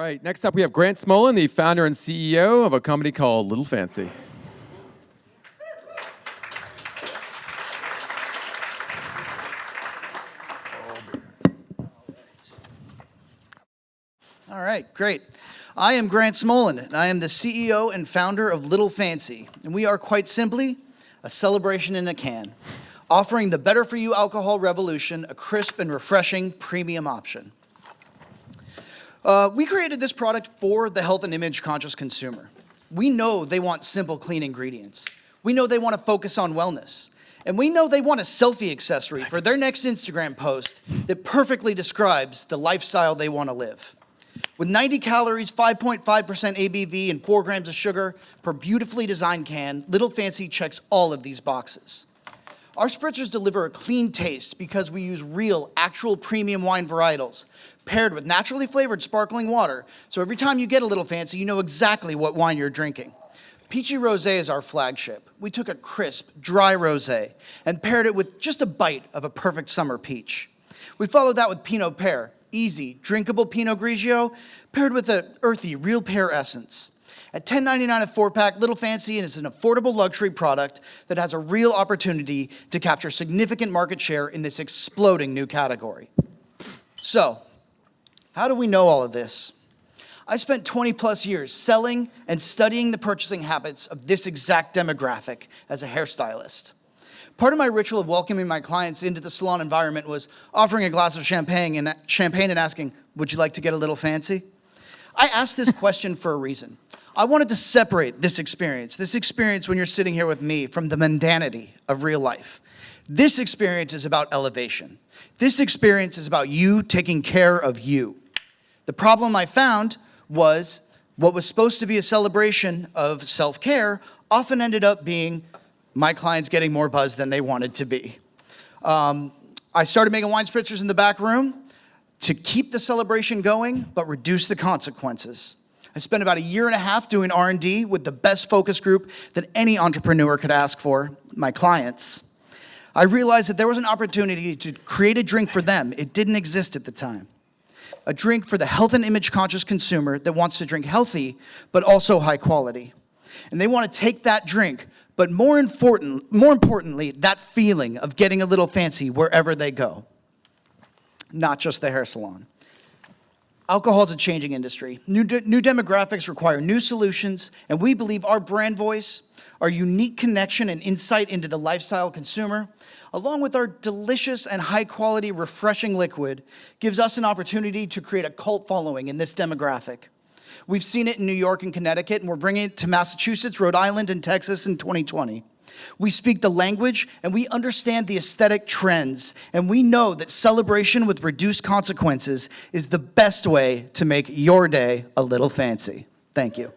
right, next up we have Grant Smolin, the founder and CEO of a company called Little Fancy. All right, great. I am Grant Smolin, and I am the CEO and founder of Little Fancy, and we are quite simply a celebration in a can, offering the better-for-you alcohol revolution a crisp and refreshing premium option. We created this product for the health and image-conscious consumer. We know they want simple, clean ingredients. We know they want to focus on wellness. And we know they want a selfie accessory for their next Instagram post that perfectly describes the lifestyle they want to live. With 90 calories, 5.5% ABV, and 4 grams of sugar per beautifully designed can, Little Fancy checks all of these boxes. Our spritzers deliver a clean taste because we use real, actual premium wine varietals paired with naturally flavored sparkling water, so every time you get a Little Fancy, you know exactly what wine you're drinking. Peachy Rosé is our flagship. We took a crisp, dry rosé and paired it with just a bite of a perfect summer peach. We followed that with Pinot Pear, easy, drinkable Pinot Grigio paired with an earthy, real pear essence. At $10.99 a 4-pack, Little Fancy is an affordable luxury product that has a real opportunity to capture significant market share in this exploding new category. So, how do we know all of this? I spent 20 plus years selling and studying the purchasing habits of this exact demographic as a hairstylist. Part of my ritual of welcoming my clients into the salon environment was offering a glass of champagne and asking, would you like to get a little fancy? I asked this question for a reason. I wanted to separate this experience when you're sitting here with me, from the mundanity of real life. This experience is about elevation. This experience is about you taking care of you. The problem I found was what was supposed to be a celebration of self-care often ended up being my clients getting more buzz than they wanted to be. I started making wine spritzers in the back room to keep the celebration going, but reduce the consequences. I spent about 1.5 years doing R&D with the best focus group that any entrepreneur could ask for, my clients. I realized that there was an opportunity to create a drink for them. It didn't exist at the time. A drink for the health and image conscious consumer that wants to drink healthy, but also high quality. And they want to take that drink, but more importantly, that feeling of getting a little fancy wherever they go. Not just the hair salon. Alcohol is a changing industry. New demographics require new solutions, and we believe our brand voice, our unique connection and insight into the lifestyle consumer, along with our delicious and high-quality refreshing liquid, gives us an opportunity to create a cult following in this demographic. We've seen it in New York and Connecticut, and we're bringing it to Massachusetts, Rhode Island, and Texas in 2020. We speak the language, and we understand the aesthetic trends, and we know that celebration with reduced consequences is the best way to make your day a little fancy. Thank you.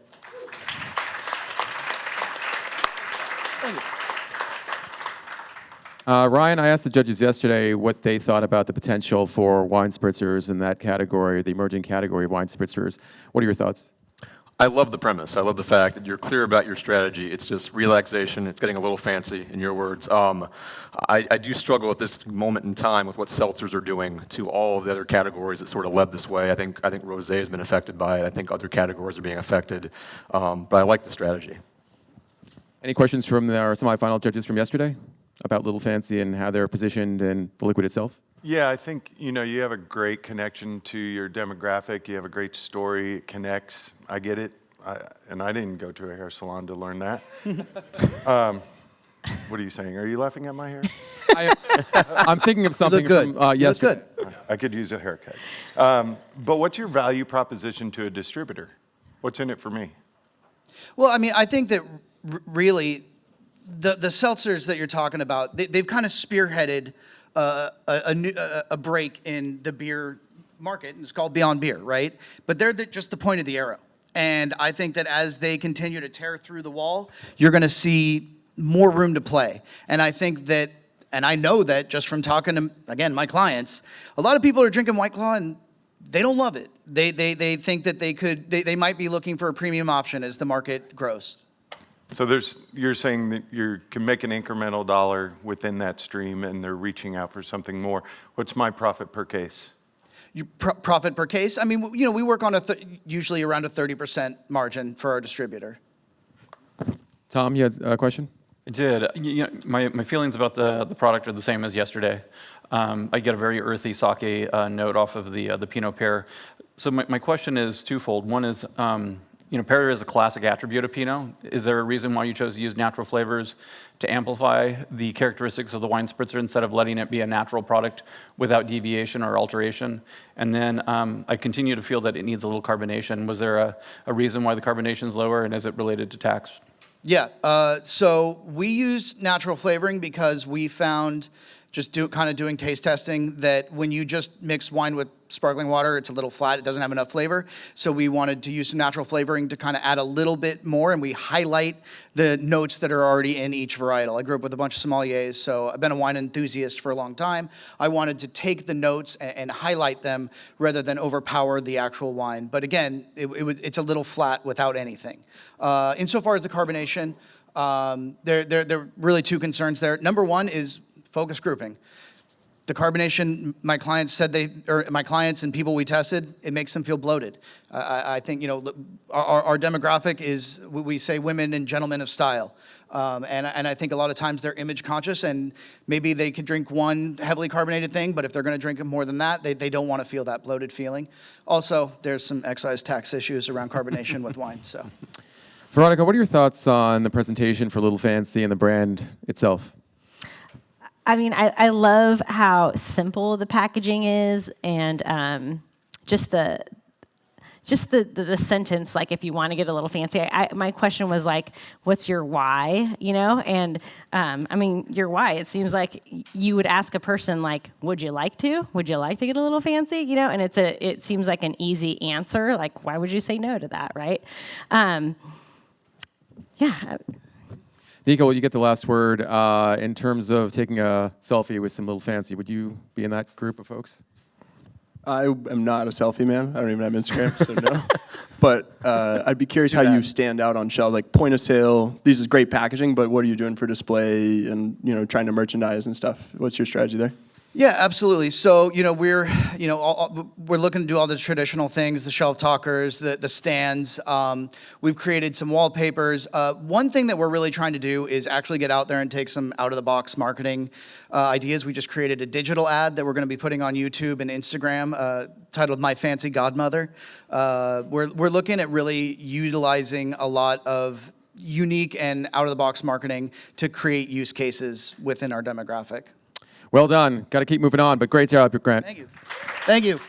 Ryan, I asked the judges yesterday what they thought about the potential for wine spritzers in that category, the emerging category of wine spritzers. What are your thoughts? I love the premise. I love the fact that you're clear about your strategy. It's just relaxation. It's getting a little fancy, in your words. I do struggle at this moment in time with what seltzers are doing to all of the other categories that sort of led this way. I think rosé has been affected by it. I think other categories are being affected. But I like the strategy. Any questions from our semifinal judges from yesterday about Little Fancy and how they're positioned and the liquid itself? Yeah, I think you have a great connection to your demographic. You have a great story. It connects. I get it. And I didn't go to a hair salon to learn that. What are you saying? Are you laughing at my hair? I'm thinking of something from yesterday. You look good. I could use a haircut. But what's your value proposition to a distributor? What's in it for me? Well, I mean, I think that really the seltzers that you're talking about, they've kind of spearheaded a break in the beer market, and it's called Beyond Beer, right? But they're just the point of the arrow. And I think that as they continue to tear through the wall, you're going to see more room to play. And I think that, and I know that just from talking to, again, my clients, a lot of people are drinking White Claw and they don't love it. They think that they might be looking for a premium option as the market grows. So you're saying that you can make an incremental dollar within that stream and they're reaching out for something more. What's my profit per case? Profit per case. I mean, you know, we work on usually around a 30% margin for our distributor. Tom, you had a question? I did. You know, my feelings about the product are the same as yesterday. I get a very earthy sake note off of the Pinot pear. So my question is twofold. One is, you know, pear is a classic attribute of Pinot. Is there a reason why you chose to use natural flavors to amplify the characteristics of the wine spritzer instead of letting it be a natural product without deviation or alteration? And then I continue to feel that it needs a little carbonation. Was there a reason why the carbonation is lower, and is it related to tax? Yeah, so we used natural flavoring because we found, just kind of doing taste testing, that when you just mix wine with sparkling water, it's a little flat, it doesn't have enough flavor. So we wanted to use some natural flavoring to kind of add a little bit more, and we highlight the notes that are already in each varietal. I grew up with a bunch of sommeliers, so I've been a wine enthusiast for a long time. I wanted to take the notes and highlight them rather than overpower the actual wine. But again, it's a little flat without anything. Insofar as the carbonation, there are really two concerns there. Number one is focus grouping. The carbonation, my clients and people we tested, it makes them feel bloated. I think, you know, our demographic is, we say, women and gentlemen of style. And I think a lot of times they're image conscious, and maybe they could drink one heavily carbonated thing, but if they're going to drink more than that, they don't want to feel that bloated feeling. Also, there's some excise tax issues around carbonation with wine, so. Veronica, what are your thoughts on the presentation for Little Fancy and the brand itself? I mean, I love how simple the packaging is, and just the sentence, like, if you want to get a little fancy. My question was, like, what's your why, you know? And I mean, your why, it seems like you would ask a person, like, would you like to get a little fancy, you know? And it seems like an easy answer. Like, why would you say no to that, right? Yeah. Nico, will you get the last word in terms of taking a selfie with some Little Fancy? Would you be in that group of folks? I am not a selfie man. I don't even have Instagram, so no. But I'd be curious how you stand out on shelf, like point of sale. This is great packaging, but what are you doing for display and, you know, trying to merchandise and stuff? What's your strategy there? Yeah, absolutely. So, you know, we're looking to do all the traditional things, the shelf talkers, the stands. We've created some wallpapers. One thing that we're really trying to do is actually get out there and take some out-of-the-box marketing ideas. We just created a digital ad that we're going to be putting on YouTube and Instagram titled My Fancy Godmother. We're looking at really utilizing a lot of unique and out-of-the-box marketing to create use cases within our demographic. Well done. Got to keep moving on, but great job, Grant. Thank you. Thank you.